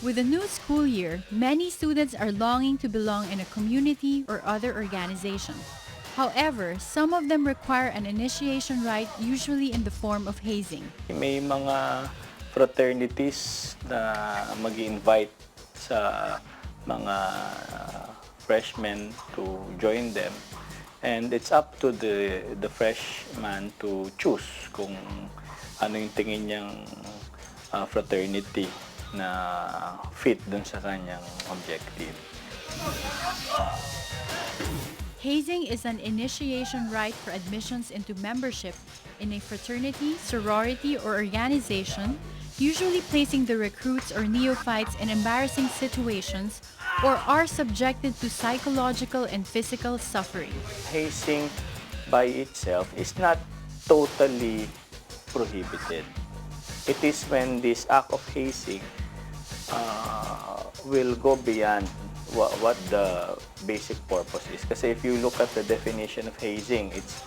With the new school year, many students are longing to belong in a community or other organization. However, some of them require an initiation rite, usually in the form of hazing. May mga fraternities na mag-invite sa mga freshmen to join them. And it's up to the freshman to choose kung ano yung tingin niyang fraternity na fit dun sa kanyang objective. Hazing is an initiation rite for admissions into membership in a fraternity, sorority, or organization, usually placing the recruits or neophytes in embarrassing situations or are subjected to psychological and physical suffering. Hazing by itself is not totally prohibited. It is when this act of hazing will go beyond what the basic purpose is. Kasi if you look at the definition of hazing, it's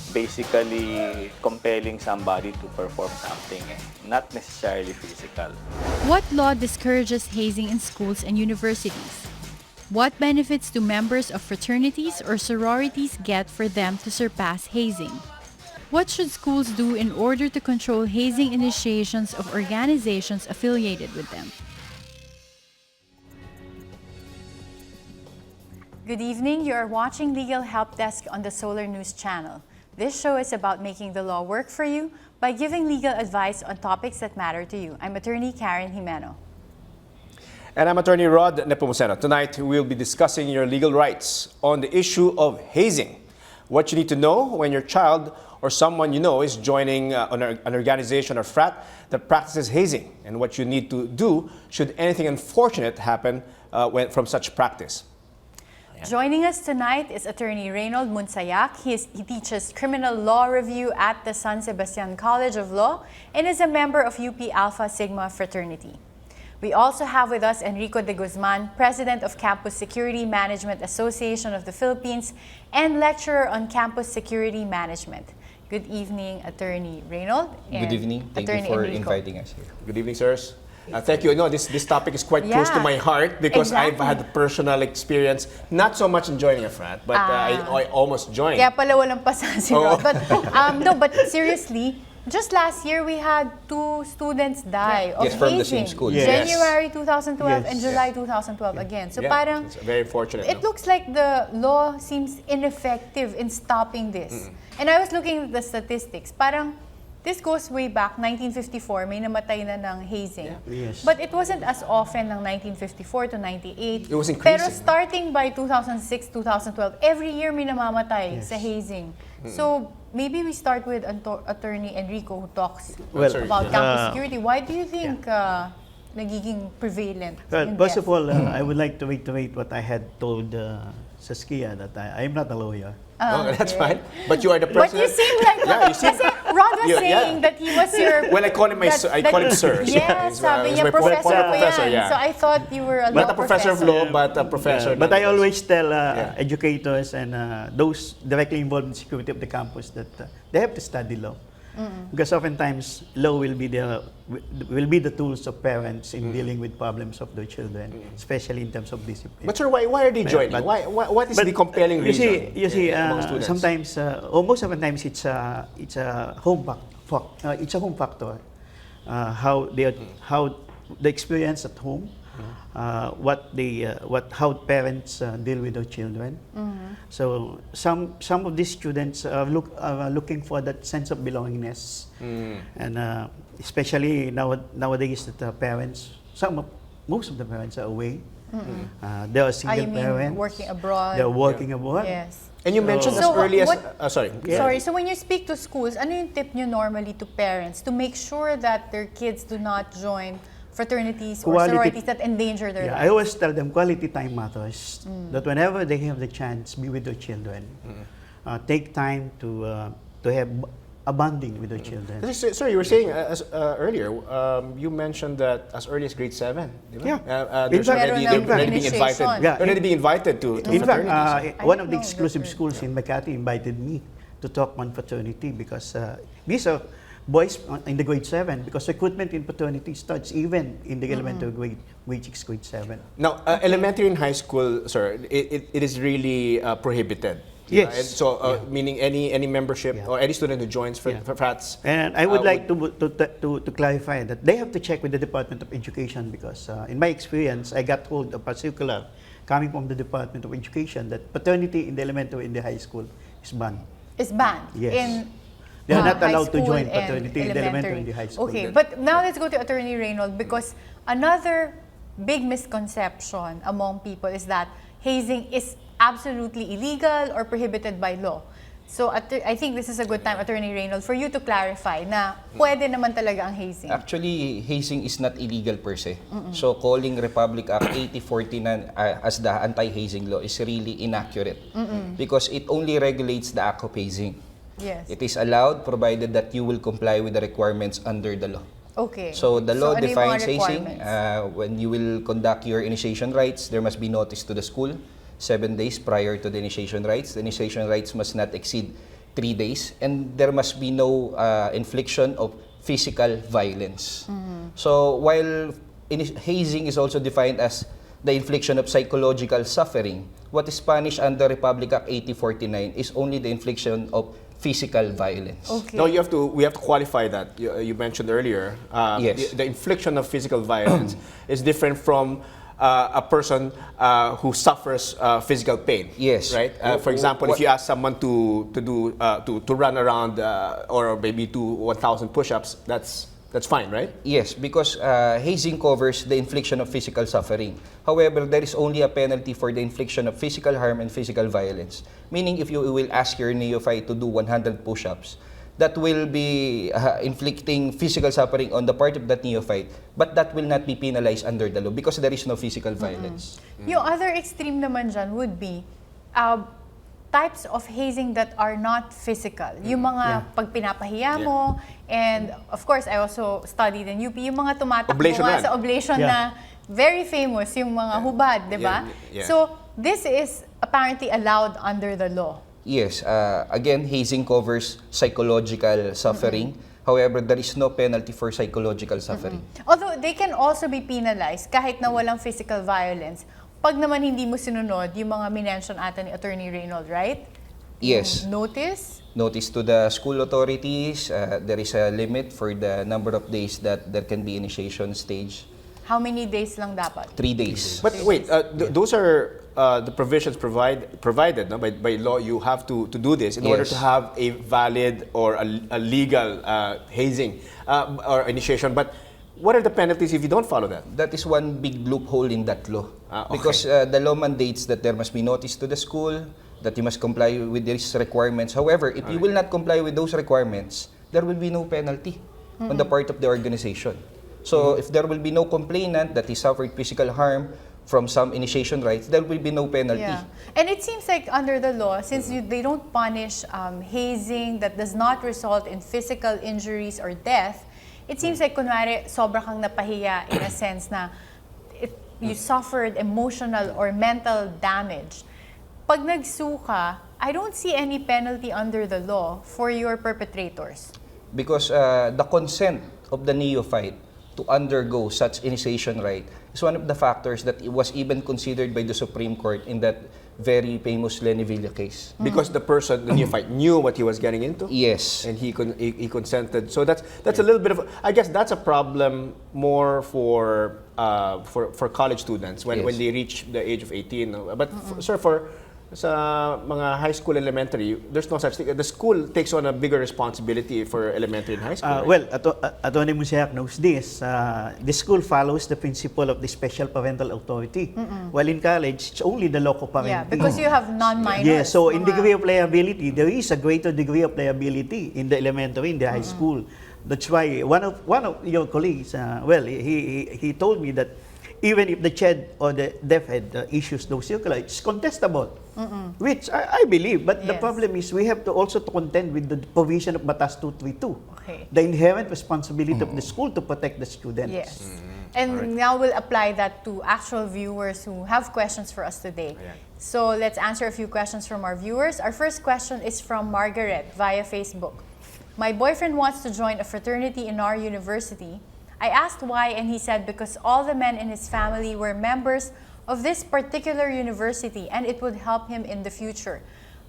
basically compelling somebody to perform something, not necessarily physical. What law discourages hazing in schools and universities? What benefits do members of fraternities or sororities get for them to surpass hazing? What should schools do in order to control hazing initiations of organizations affiliated with them? Good evening. You are watching Legal Help Desk on the Solar News channel. This show is about making the law work for you by giving legal advice on topics that matter to you. I'm attorney Karen Jimeno. And I'm attorney Rod Nepomuceno. Tonight, we'll be discussing your legal rights on the issue of hazing. What you need to know when your child or someone you know is joining an organization or frat that practices hazing, and what you need to do should anything unfortunate happen from such practice. Joining us tonight is attorney Reynold Munsayak. He teaches criminal law review at the San Sebastian College of Law and is a member of UP Alpha Sigma fraternity. We also have with us Enrico de Guzman, president of Campus Security Management Association of the Philippines and lecturer on campus security management. Good evening, attorney Reynold. Good evening. Thank you for inviting us here. Good evening, sirs. Thank you. No, this topic is quite close to my heart because I've had personal experience, not so much in joining a frat, but I almost joined. Kaya pala walang pasan si Rod. But no, but seriously, just last year we had 2 students die of hazing. from the same school. Yes. January 2012 and July 2012 again. So parang it's very fortunate. it looks like the law seems ineffective in stopping this. And I was looking at the statistics. Parang this goes way back, 1954, may namatay na ng hazing. Yes. But it wasn't as often ng 1954 to 98. It was increasing. Pero starting by 2006, 2012, every year may namamatay sa hazing. So maybe we start with attorney Enrico who talks about campus security. Why do you think nagiging prevalent? Well, first of all, I would like to reiterate what I had told Saskia, that I'm not a lawyer. That's fine. But you are the president. But you seem like kasi Rod was saying that he was your... Well, I call him sir. Yes, sabi niya, professor yan. So I thought you were a law Not a professor of law, but a professor. But I always tell educators and those directly involved in security of the campus that they have to study law. Because oftentimes law will be the tools of parents in dealing with problems of their children, especially in terms of discipline. But sir, why are they joining? What is the compelling reason? You see, sometimes, or most of the times, it's a home factor. How the experience at home, how parents deal with their children. So some of these students are looking for that sense of belongingness, and especially nowadays that most of the parents are away. They are single parents. Working abroad. They're working abroad. Yes. And you mentioned as early as sorry. Sorry. So when you speak to schools, ano yung tip nyo normally to parents to make sure that their kids do not join fraternities or sororities that endanger their lives? I always tell them quality time matters. That whenever they have the chance, be with their children. Take time to have a bonding with their children. Sorry, you were saying earlier, you mentioned that as early as grade 7. Yeah. They're already being invited. Yeah. They're already being invited to In fact, fraternities. one of the exclusive schools in Makati invited me to talk on fraternity because these are boys in the grade 7, because recruitment in fraternity starts even in the elementary grade 6, grade 7. Now, elementary and high school, sir, it is really prohibited. Yes. And so, meaning any membership or any student who joins for frats. And I would like to clarify that they have to check with the Department of Education, because in my experience, I got hold of a circular coming from the Department of Education that fraternity in the elementary and the high school is banned. Is banned Yes. in They are not high allowed to school join and fraternity in the elementary and the high school. Okay, but now let's go to Attorney Reynolds, because another big misconception among people is that hazing is absolutely illegal or prohibited by law. So I think this is a good time, Attorney Reynolds, for you to clarify na pwede naman talaga ang hazing. Actually, hazing is not illegal per se. So calling Republic Act 8049 as the anti-hazing law is really inaccurate because it only regulates the act of hazing. Yes. It is allowed provided that you will comply with the requirements under the law. Okay. So the law ano yung mga defines hazing. requirements? When you will conduct your initiation rites, there must be notice to the school 7 days prior to the initiation rites. The initiation rites must not exceed 3 days, and there must be no infliction of physical violence. So while hazing is also defined as the infliction of psychological suffering, what is punished under Republic Act 8049 is only the infliction of physical violence. Okay. No, we have to qualify that. You mentioned earlier, Yes. the infliction of physical violence is different from a person who suffers physical pain. Yes. Right. For example, if you ask someone to run around or maybe do 1,000 push-ups, that's fine, right? Yes, because hazing covers the infliction of physical suffering. However, there is only a penalty for the infliction of physical harm and physical violence. Meaning, if you will ask your neophyte to do 100 push-ups, that will be inflicting physical suffering on the part of that neophyte, but that will not be penalized under the law because there is no physical violence. Yung other extreme naman dyan would be types of hazing that are not physical. Yung mga pag pinapahiya mo, and of course, I also studied in UP, yung mga tumatakbo Oblation nga man. sa oblation na very famous, yung mga hubad, di ba? Yeah. So, this is apparently allowed under the law. Yes, again, hazing covers psychological suffering. However, there is no penalty for psychological suffering. Although, they can also be penalized kahit na walang physical violence. Pag naman hindi mo sinunod yung mga minention ata ni Attorney Reynolds, right? Yes. Notice? Notice to the school authorities, there is a limit for the number of days that there can be initiation stage. How many days lang dapat? 3 days. But wait, those are the provisions provided no? by law. You have to do this in order Yes. to have a valid or a legal hazing or initiation. But what are the penalties if you don't follow that? That is one big loophole in that law. Okay. Because the law mandates that there must be notice to the school, that you must comply with these requirements. However, if you will not comply with those requirements, there will be no penalty on the part of the organization. So if there will be no complainant that he suffered physical harm from some initiation rites, there will be no penalty. Yeah. And it seems like under the law, since they don't punish hazing that does not result in physical injuries or death, it seems like kunwari sobra kang napahiya in a sense na if you suffered emotional or mental damage. Pag nagsuka, I don't see any penalty under the law for your perpetrators. Because the consent of the neophyte to undergo such initiation rite is one of the factors that it was even considered by the Supreme Court in that very famous Lenny Villa case. Because the person, the neophyte, knew what he was getting into. Yes. And he consented. So that's a little bit of, I guess that's a problem more for college students when Yes. they reach the age of 18. But sir, for sa mga high school, elementary, there's no such thing. The school takes on a bigger responsibility for elementary and high school. Right? Well, Atty. Musiak knows this. The school follows the principle of the special parental authority. While in college, it's only the local parenting. Yeah, because you have non-minors. Yeah, so in mga- degree of liability, there is a greater degree of liability in the elementary, in the high school. That's why one of your colleagues, he told me that even if the CHED or the DepEd issues those circulars, it's contestable, which I believe. But the Yes. problem is we have to also to contend with the provision of Batas 232, Okay. the inherent responsibility of the school to protect the students. Yes. And now we'll apply that to actual viewers who have questions for us today. Ayan. So let's answer a few questions from our viewers. Our first question is from Margaret via Facebook. My boyfriend wants to join a fraternity in our university. I asked why, and he said because all the men in his family were members of this particular university and it would help him in the future.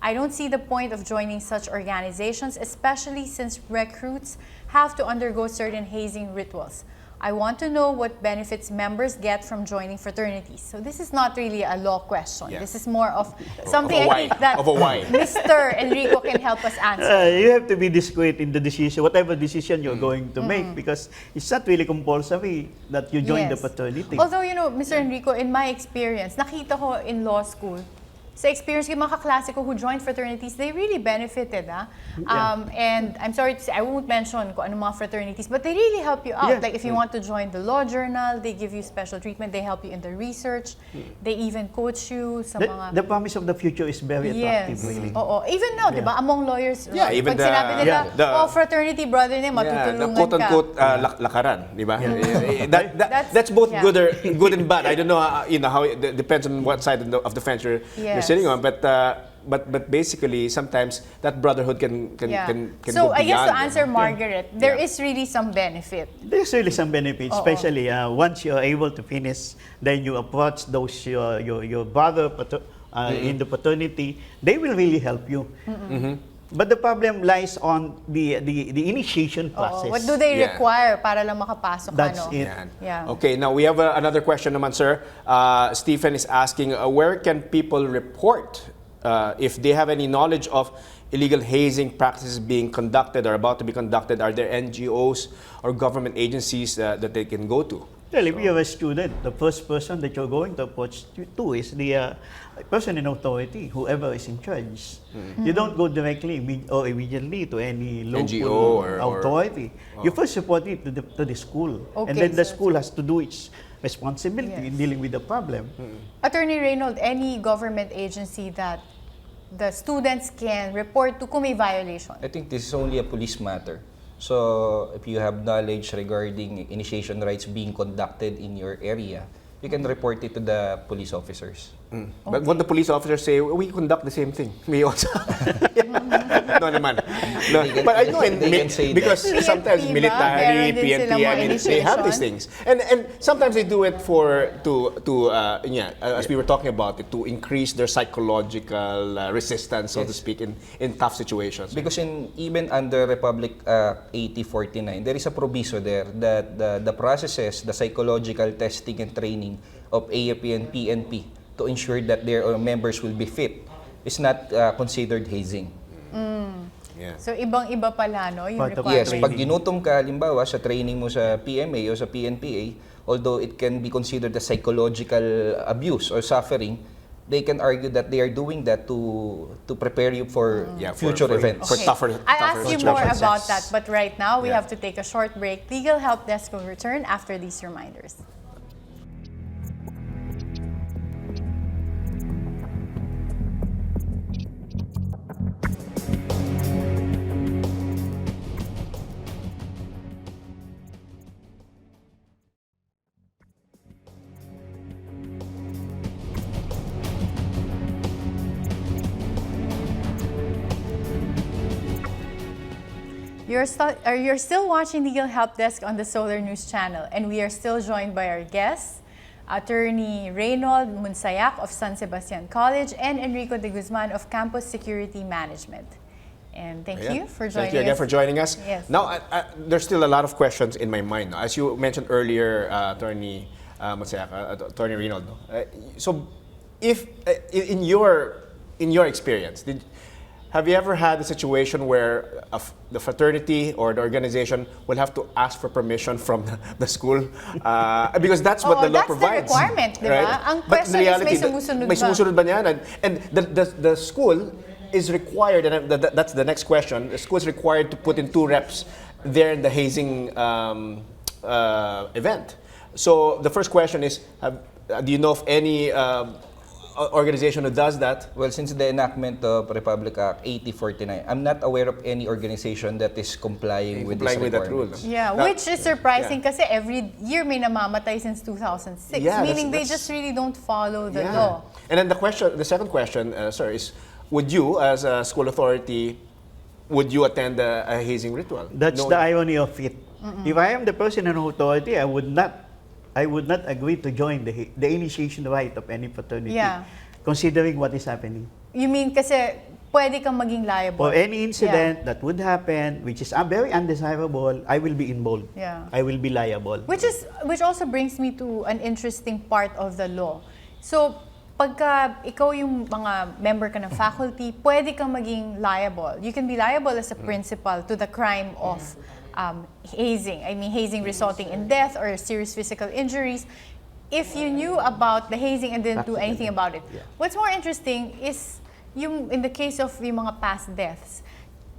I don't see the point of joining such organizations, especially since recruits have to undergo certain hazing rituals. I want to know what benefits members get from joining fraternities. So this is not really a law question. Yeah. This is more of something Of a I think why. that Of a why. Mr. Enrico can help us answer. You have to be discreet in the decision, whatever decision you're going to make, because it's not really compulsory that you join the Yes. fraternity. Although, you know, Mr. Enrico, in my experience, nakita ko in law school, sa experience ko, yung mga kaklase ko who joined fraternities, they really benefited. And I'm sorry to say, I won't mention kung ano mga fraternities, but they really help you out. Yeah. Like if you want to join the law journal, they give you special treatment, they help you in the research, they even coach you sa mga... The promise of the future is very attractive, Yes. really. Oo. Even now, di ba, among lawyers, Yeah, even pag the- sinabi nila, the- fraternity brother niya, Yeah, the matutulungan ka. quote-unquote lakaran, di ba? That's both yeah. good and bad. I don't know, how it depends on what side of the fence you're Yes. sitting on, but basically sometimes that brotherhood can Yeah. go So I guess to beyond, answer no? Margaret, there is really some benefit. There's really some benefits, especially once you're able to finish, then you approach those your brother in the fraternity. They will really help you. But the problem lies on the initiation process. What do they Yeah. require para lang makapasok? That's ano? it. Yan. Yeah. Okay, now we have another question naman, sir. Stephen is asking, where can people report if they have any knowledge of illegal hazing practices being conducted or about to be conducted? Are there NGOs or government agencies that they can go to? Well, if you're a student, the first person that you're going to approach to is the person in authority, whoever is in charge. You don't go directly or immediately to any local NGO or- authority. You first report it to the school. And Okay, then the so- school has to do its responsibility in dealing with the problem. Attorney Reynold, any government agency that the students can report to kung may violation? I think this is only a police matter. So if you have knowledge regarding initiation rites being conducted in your area, you can report it to the police officers. But what the police officers say, we conduct the same thing. We also. No naman. No, but I know, They can say that. because sometimes PNP ba? military, Meron din PNP, silang mga I mean, they have these initiation. things. And sometimes they do it as we were talking about it, to increase their psychological resistance, so to Yes. speak, in tough situations. Because even under Republic Act 8049, there is a proviso there that the processes, the psychological testing and training of AFP and PNP to ensure that their members will be fit is not considered hazing. Yeah. So ibang-iba pala, no? Yung Part of- requirement. Yes, pag ginutom ka, halimbawa, sa training mo sa PMA o sa PNPA, although it can be considered a psychological abuse or suffering, they can argue that they are doing that to prepare you for future events. For tougher I'll ask you situations. more about that, but right now we Yeah. have to take a short break. Legal Help Desk will return after these reminders. You're still watching Legal Help Desk on the Solar News Channel, and we are still joined by our guests, Attorney Reynold Munsayak of San Sebastian College and Enrico de Guzman of Campus Security Management. And thank you for joining us. Thank you again for joining us. Yes. Now, there's still a lot of questions in my mind. No? As you mentioned earlier, Attorney Munsayak, Attorney Reynold. So, if in your experience, have you ever had a situation where the fraternity or the organization will have to ask for permission from the school? Because that's what the law that's provides. the requirement, di ba? Ang But in question is, reality, may sumusunod may ba? sumusunod ba niyan? And the school is required, and that's the next question, the school is required to put in 2 reps there in the hazing event. So the first question is, do you know of any organization who does that? Well, since the enactment of Republic Act 8049, I'm not aware of any organization that is complying with this that rule. requirement. Yeah, Now- which is surprising kasi every year may namamatay since 2006. Yeah, meaning they that's- just really don't follow the law. And then the second question, sir, is would you, as a school authority, would you attend a hazing ritual? That's No- the irony of it. If I am the person in authority, I would not agree to join the initiation rite of any fraternity, Yeah. considering what is happening. You mean kasi pwede kang maging liable? For any incident that would happen, which is very undesirable, I will be involved. Yeah. I will be liable. Which also brings me to an interesting part of the law. So, pagka ikaw yung mga member ka ng faculty, pwede kang maging liable. You can be liable as a principal to the crime of hazing. I mean, hazing resulting in death or serious physical injuries. If you knew about the hazing and didn't do anything about it. Yeah. What's more interesting is yung in the case of yung mga past deaths,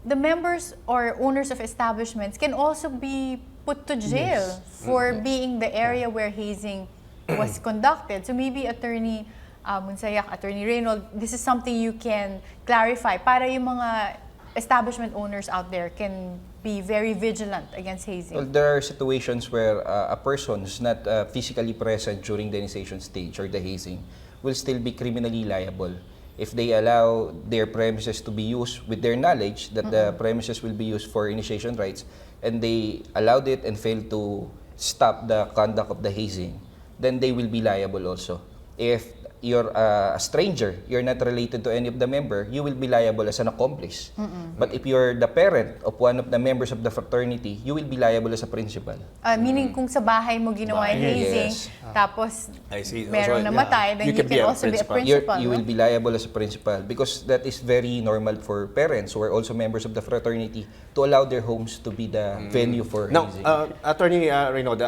the members or owners of establishments can also be put to jail for being the area where hazing was conducted. So maybe Attorney Munsayak, Attorney Reynold, this is something you can clarify para yung mga establishment owners out there can be very vigilant against hazing. Well, there are situations where a person who's not physically present during the initiation stage or the hazing will still be criminally liable if they allow their premises to be used with their knowledge that the premises will be used for initiation rites, and they allowed it and failed to stop the conduct of the hazing, then they will be liable also. If you're a stranger, you're not related to any of the member, you will be liable as an accomplice. But if you're the parent of one of the members of the fraternity, you will be liable as a principal. Meaning kung sa bahay mo ginawa yung hazing, Yes. tapos I see. meron Also, namatay, then you can also be a principal. You no? will be liable as a principal because that is very normal for parents who are also members of the fraternity to allow their homes to be the venue for Now, hazing. Attorney Reynold,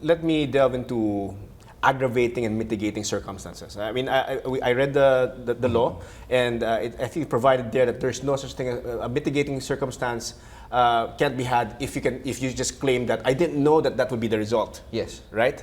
let me delve into aggravating and mitigating circumstances. I mean, I read the law, and I think it provided there that there's no such thing as a mitigating circumstance can't be had if you just claim that I didn't know that would be the result. Yes. Right.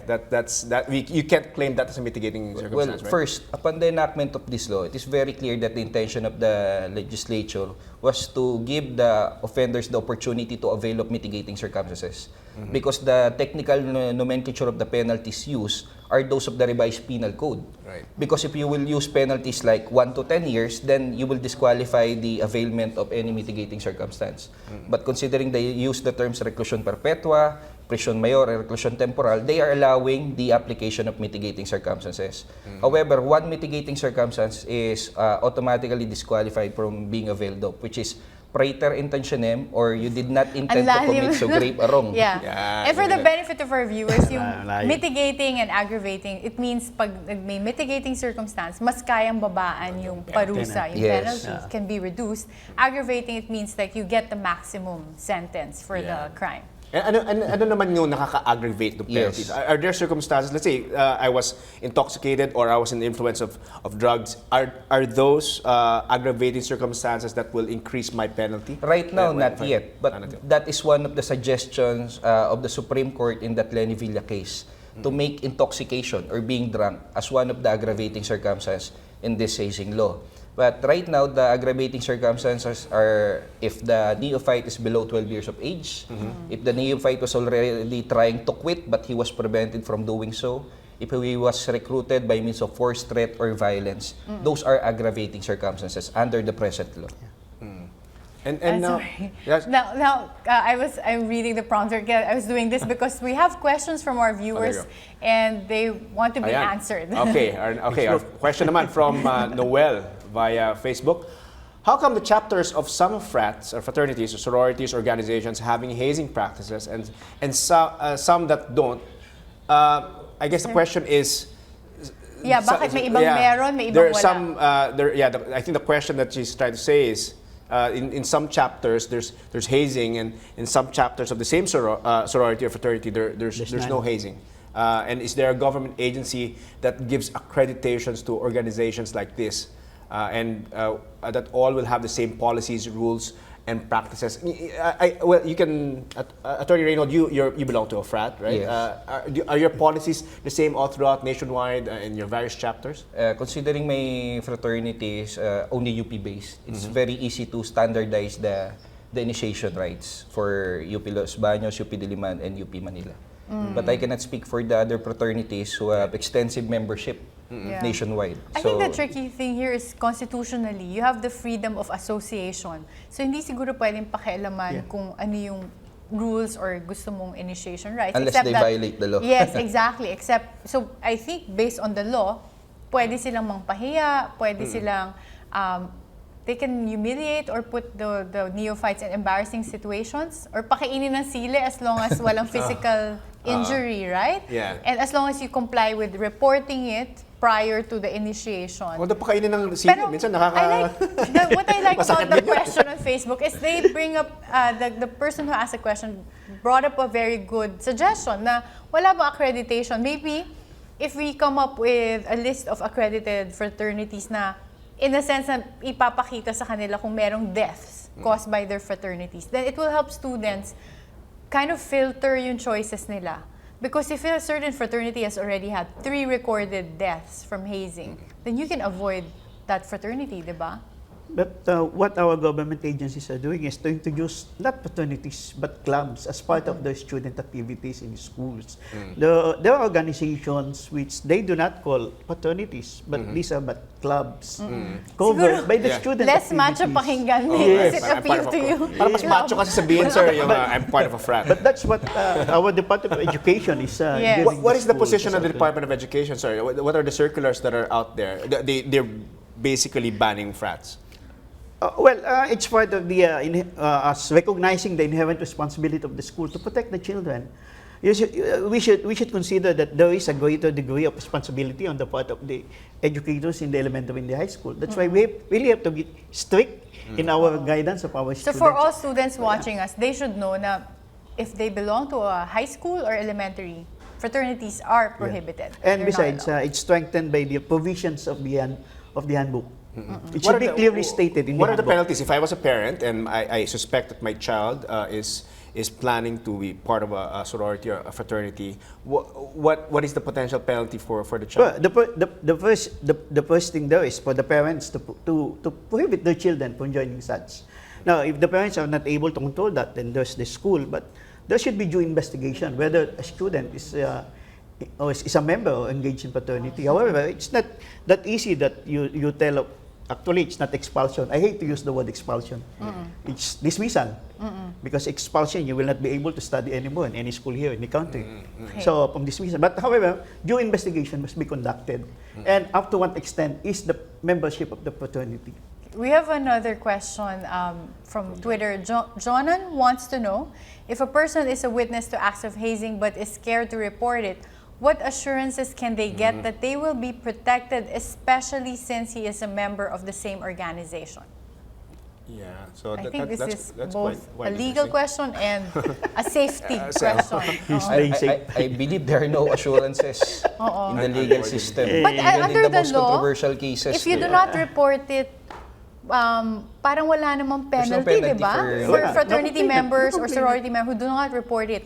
You can't claim that as a mitigating Well, circumstance. Right? first, upon the enactment of this law, it is very clear that the intention of the legislature was to give the offenders the opportunity to avail of mitigating circumstances. Because the technical nomenclature of the penalties used are those of the revised penal code. Right. Because if you will use penalties like 1 to 10 years, then you will disqualify the availment of any mitigating circumstance. But considering they use the terms reclusion perpetua, prisión mayor, and reclusion temporal, they are allowing the application of mitigating circumstances. However, one mitigating circumstance is automatically disqualified from being availed of, which is praeter intentionem, or you did not intend to commit so grave a wrong. Yeah. Yeah, And for the yeah. benefit of our viewers, yung Layo. mitigating and aggravating, it means pag may mitigating circumstance, mas kayang babaan yung parusa, yung Yes. penalties can be reduced. Aggravating, it means like you get the maximum sentence for the crime. And ano naman yung nakaka-aggravate the penalties? Yes. Are there circumstances, let's say I was intoxicated or I was in the influence of drugs, are those aggravating circumstances that will increase my penalty? Right now, When- not when- yet. But that is one of the suggestions of the Supreme Court in that Lenny Villa case to make intoxication or being drunk as one of the aggravating circumstances in this hazing law. But right now, the aggravating circumstances are if the neophyte is below 12 years of age, if the neophyte was already trying to quit but he was prevented from doing so, if he was recruited by means of force, threat, or violence, those are aggravating circumstances under the present law. And now, Sorry. yes, Now, I'm reading the prompter. I was doing this because we have questions from our viewers, you go. and they want to be Ayan. answered. Okay, our question naman from Noel via Facebook. How come the chapters of some frats or fraternities or sororities organizations having hazing practices and some that don't? I guess the question is. Yeah, bakit may ibang meron, may ibang there are wala? some. I think the question that she's trying to say is. In some chapters, there's hazing, and in some chapters of the same sorority or fraternity, there's no hazing. And is there a government agency that gives accreditations to organizations like this, and that all will have the same policies, rules, and practices? Well, you can, Attorney Reynold, you belong to a frat, right? Yes. Are your policies the same all throughout nationwide in your various chapters? Considering my fraternity is only UP-based, it's very easy to standardize the initiation rites for UP Los Baños, UP Diliman, and UP Manila. But I cannot speak for the other fraternities who have extensive membership Yeah. nationwide. I think the tricky thing here is constitutionally, you have the freedom of association. So hindi siguro pwedeng pakialaman kung ano yung rules or gusto mong initiation rights. Unless they violate the law. Yes, exactly. So I think based on the law, pwede silang mangpahiya, pwede silang, they can humiliate or put the neophytes in embarrassing situations or pakainin ng sili as long as walang physical injury, right? Yeah. And as long as you comply with reporting it prior to the initiation. Although pakainin ng sili, minsan What I like Masakit about the din yun. question on Facebook is they bring up, the person who asked the question brought up a very good suggestion na wala ba accreditation? Maybe if we come up with a list of accredited fraternities na in a sense na ipapakita sa kanila kung merong deaths caused by their fraternities, then it will help students kind of filter yung choices nila. Because if a certain fraternity has already had 3 recorded deaths from hazing, then you can avoid that fraternity, di ba? But what our government agencies are doing is to introduce not fraternities but clubs as part of the student activities in schools. There are organizations which they do not call fraternities, but these are but clubs covered by the student Less activities. macho pakinggan Yes. does it appeal to you? Para mas macho kasi sabihin, sir, yung I'm part of a frat. But that's what our Department of Education is Yes. giving What is the schools position of the as well. Department of Education, sir? What are the circulars that are out there? They're basically banning frats. It's part of the us recognizing the inherent responsibility of the school to protect the children. We should consider that there is a greater degree of responsibility on the part of the educators in the elementary and the high school. That's why we really have to be strict in our guidance of our So students. for all students watching us, they should know na if they belong to a high school or elementary, fraternities are prohibited. And They're not besides, allowed. it's strengthened by the provisions of the handbook. It What should are be the- clearly stated in What the are the handbook. penalties? If I was a parent and I suspect that my child is planning to be part of a sorority or a fraternity, what is the potential penalty for the Well, child? the first thing there is for the parents to prohibit their children from joining such. Now, if the parents are not able to control that, then there's the school. But there should be due investigation whether a student is a member or engaged in fraternity. However, it's not that easy that you tell. Actually, it's not expulsion. I hate to use the word expulsion. It's dismissal. Because expulsion, you will not be able to study anymore in any school here in the country. So, from dismissal. But however, due investigation must be conducted. And up to what extent is the membership of the fraternity? We have another question from Twitter. Jonan wants to know, if a person is a witness to acts of hazing but is scared to report it, what assurances can they get that they will be protected, especially since he is a member of the same organization? Yeah, so I think this is that's both quite a legal interesting. question and a safety question. He's Oo. playing safe. I believe there are no assurances in the legal system. But Even under in the the most law, controversial cases, if you do not report it, parang wala namang There's no penalty, di penalty ba? for- For Wala. fraternity No complaint. members No or complaint. sorority members who do not report it.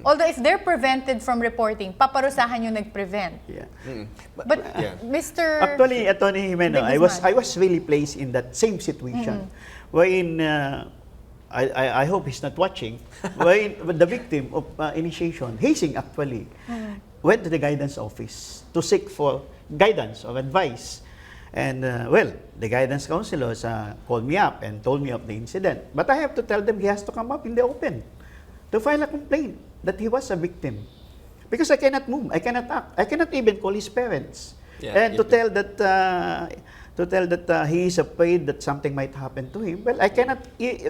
Although if they're prevented from reporting, paparusahan yung nag-prevent. Yeah. But Yeah. Mr. Actually, Attorney Jimeno, Big I was really placed in that same situation, wherein I hope he's not watching, wherein the victim of initiation, hazing actually, went to the guidance office to seek for guidance or advice. And the guidance counselors called me up and told me of the incident. But I have to tell them he has to come up in the open to file a complaint that he was a victim. Because I cannot move, I cannot act, I cannot even call his parents. Yeah, And to tell that he is afraid that something might happen to him, well, I cannot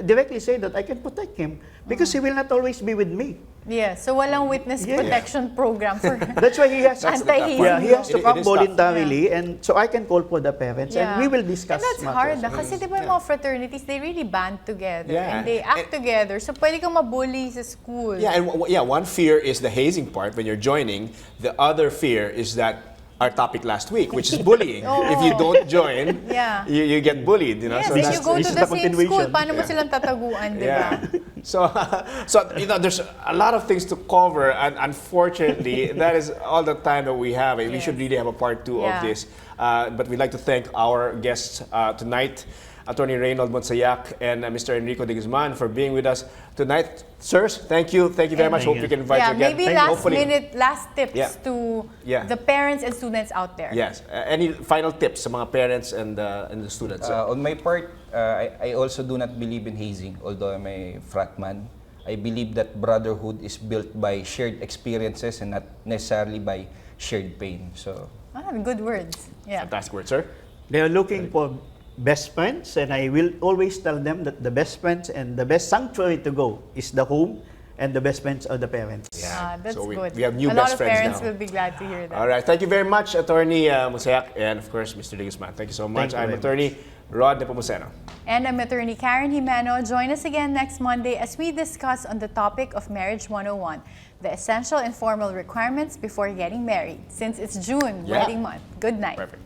directly say that I can protect him because he will not always be with me. Yeah, so walang witness Yeah. protection program for That's why he has anti-hazing. yeah, he has to It come is tough. voluntarily, and so I can call for the parents, Yeah. and we will discuss And that's matters. hard kasi di ba yung mga fraternities, they really band together Yeah. and they act together. So pwede kang mabully sa school. Yeah, and one fear is the hazing part when you're joining. The other fear is that our topic last week, which is bullying. If you don't join, Yeah. you get bullied. You know, Yes, so and that's you go this to is the the same continuation. school, paano mo Yeah. silang tataguan, di ba? So there's a lot of things to cover, and unfortunately, that is all the time that we have. We Yes. should really have a part 2 Yeah. of this. But we'd like to thank our guests tonight. Attorney Reynold Monsayac and Mr. Enrico de Guzman for being with us tonight. Sirs, thank you. Thank you very much. Thank Hope you. we can invite Yeah, you again. maybe last Hopefully. minute, last tips Yeah. to Yeah. the parents and students out there. Yes. Any final tips sa mga parents and the students? On my part, I also do not believe in hazing, although I'm a frat man. I believe that brotherhood is built by shared experiences and not necessarily by shared pain. So, Good words. Yeah. Fantastic word, sir. They are looking for best friends, and I will always tell them that the best friends and the best sanctuary to go is the home, and the best friends are the parents. That's So we good. have new A best lot of friends parents now. will be glad to hear that. All right. Thank you very much, Attorney Monsayac, and of course, Mr. de Guzman. Thank you so much. Thank you I'm very Attorney Rod Nepomuceno. And I'm Attorney Karen Jimeno. Join us again next Monday as we discuss on the topic of Marriage 101, the essential and formal requirements before getting married. Since it's June, Yeah. wedding month. Good night. Perfect.